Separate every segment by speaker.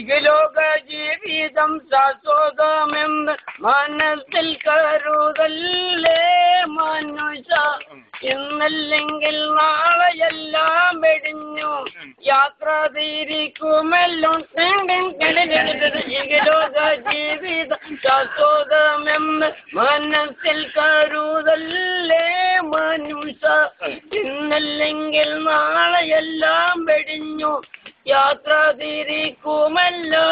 Speaker 1: ലോക ജീവിതം ശാശ്വതമെന്ന് മനസ്സിൽ കരുതല്ലേ മനുഷ്യ. ഇന്നല്ലെങ്കിൽ നാളെയെല്ലാം വെടിഞ്ഞു യാത്ര തിരിക്കുമല്ലോ. ലോക ജീവിതം ശാശ്വതമെന്ന് മനസ്സിൽ കരുതല്ലേ മനുഷ്യ. ഇന്നല്ലെങ്കിൽ നാളെയെല്ലാം വെടിഞ്ഞു യാത്ര തിരിക്കുമല്ലോ.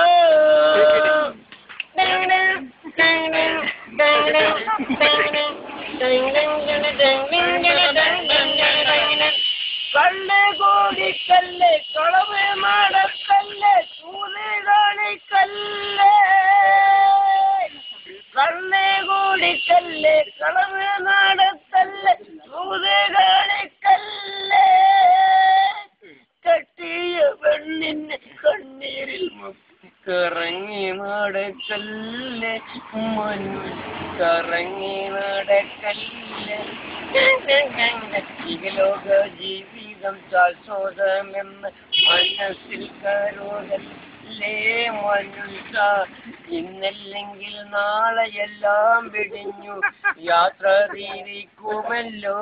Speaker 1: കള്ള് കോടിക്കല്ലേ കളവ് നടക്കല്ലേ ചൂത് കാണിക്കല്ലേ. കള്ള് കോടിക്കല്ലേ കളവ് നടക്കല്ലേ ചൂത് കാണിക്കല്ലേ. കെട്ടിയ പെണ്ണിന് കണ്ണീരിൽ കറങ്ങി നടക്കല്ലേ കറങ്ങി നടക്കല്ലേ. ലോക ജീവിതം ശാശ്വതമെന്ന് മനസ്സിൽ കരുതല്ലേ മനുഷ്യ. ഇന്നല്ലെങ്കിൽ നാളെയെല്ലാം വെടിഞ്ഞു യാത്ര തിരിക്കുമല്ലോ.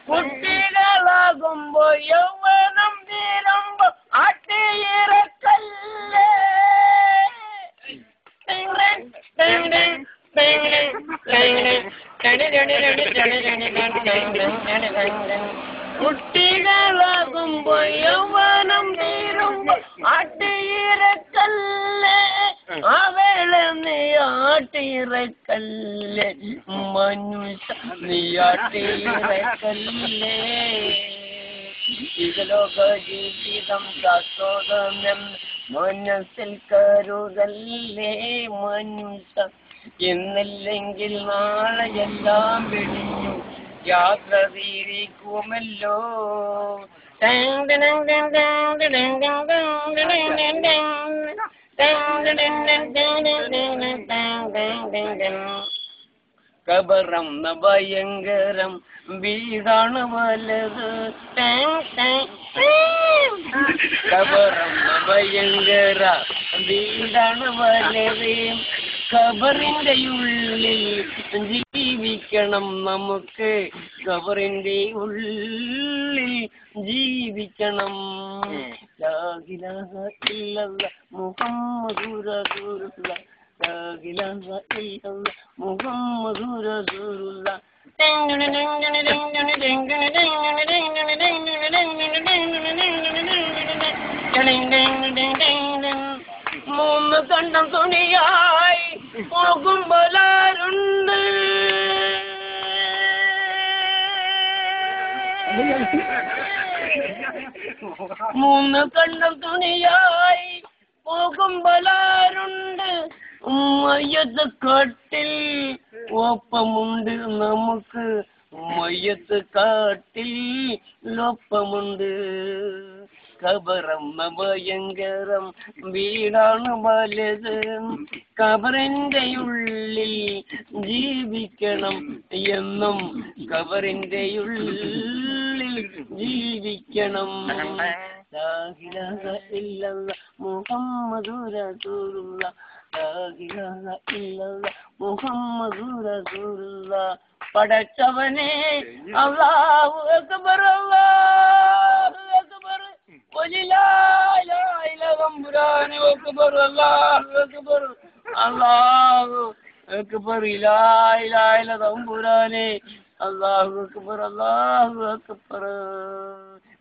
Speaker 1: കുട്ടികളാകുമ്പോ യൗവനം തീരുമ്പോ ആട്ടിയിറക്കല്ലേ. കുട്ടികളാകുമ്പോ യൗവനം തീരുമ്പോ ആട്ടിയിറക്കല്ലേ. അവളെ നീ ആട്ടിയിറക്കല്ലേ മനുഷ്യ നീ ആട്ടിയിറക്കല്ലേ. ലോക ജീവിതം ശാശ്വതമെന്ന് മനസ്സിൽ കരുതല്ലേ മനുഷ്യ. ഇന്നല്ലെങ്കിൽ നാളെയെല്ലാം വെടിഞ്ഞു യാത്ര തിരിക്കുമല്ലോ. കബറം ഭയങ്കരം വീടാണ് വലത്. കബറം ഭയങ്കര വീടാണ് വലത്. ഖബറിന്റെ ഉള്ളിൽ ജീവിക്കണം നമുക്ക്. ഖബറിന്റെ ഉള്ളിൽ ജീവിക്കണം. ലാ ഇലാഹ ഇല്ലല്ലാഹ് മുഹമ്മദുർ റസൂലുള്ളാഹ്. ലാ ഇലാഹ ഇല്ലല്ലാഹ് മുഹമ്മദുർ റസൂലുള്ളാഹ്. മൂന്ന് കണ്ടം തുണിയായി പോകുമ്പോലാരുണ്ട്. മൂന്ന് കണ്ടം തുണിയായി പോകുമ്പോലാരുണ്ട്. മയ്യത്ത് കാട്ടിൽ ഒപ്പമുണ്ട് നമുക്ക്. മയ്യത്ത് കാട്ടിൽ ഒപ്പമുണ്ട്. ഖബറം ഭയങ്കരം വീടാണ് വലുത്. ഖബറിന്റെ ഉള്ളിൽ ജീവിക്കണം എന്നും. ഖബറിന്റെ ഉള്ളിൽ ജീവിക്കണം. ലാ ഇലാഹ ഇല്ലല്ലാഹ് മുഹമ്മദുർ റസൂലുള്ളാഹ്. ലാ ഇലാഹ ഇല്ലല്ലാഹ് മുഹമ്മദുർ റസൂലുള്ളാഹ്. പടച്ചവനെ അല്ലാഹു അക്ബർ അല്ലാഹു അക്ബർ തമ്പുരാനെ അക്ബർ അല്ലാഹു അക്ബർ അല്ലാഹു അക്ബർ ലാ ഇലാഹ ഇല്ല തമ്പുരാനെ അല്ലാഹു അക്ബർ അല്ലാഹു അക്ബർ.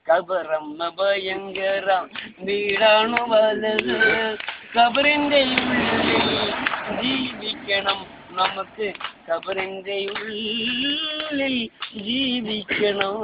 Speaker 1: ഖബറം ഭയങ്കരം വീടാണ് വലത്. ഖബറിന്റെ ഉള്ളിൽ ജീവിക്കണം നമുക്ക്. ഖബറിന്റെ ഉള്ളിൽ ജീവിക്കണം.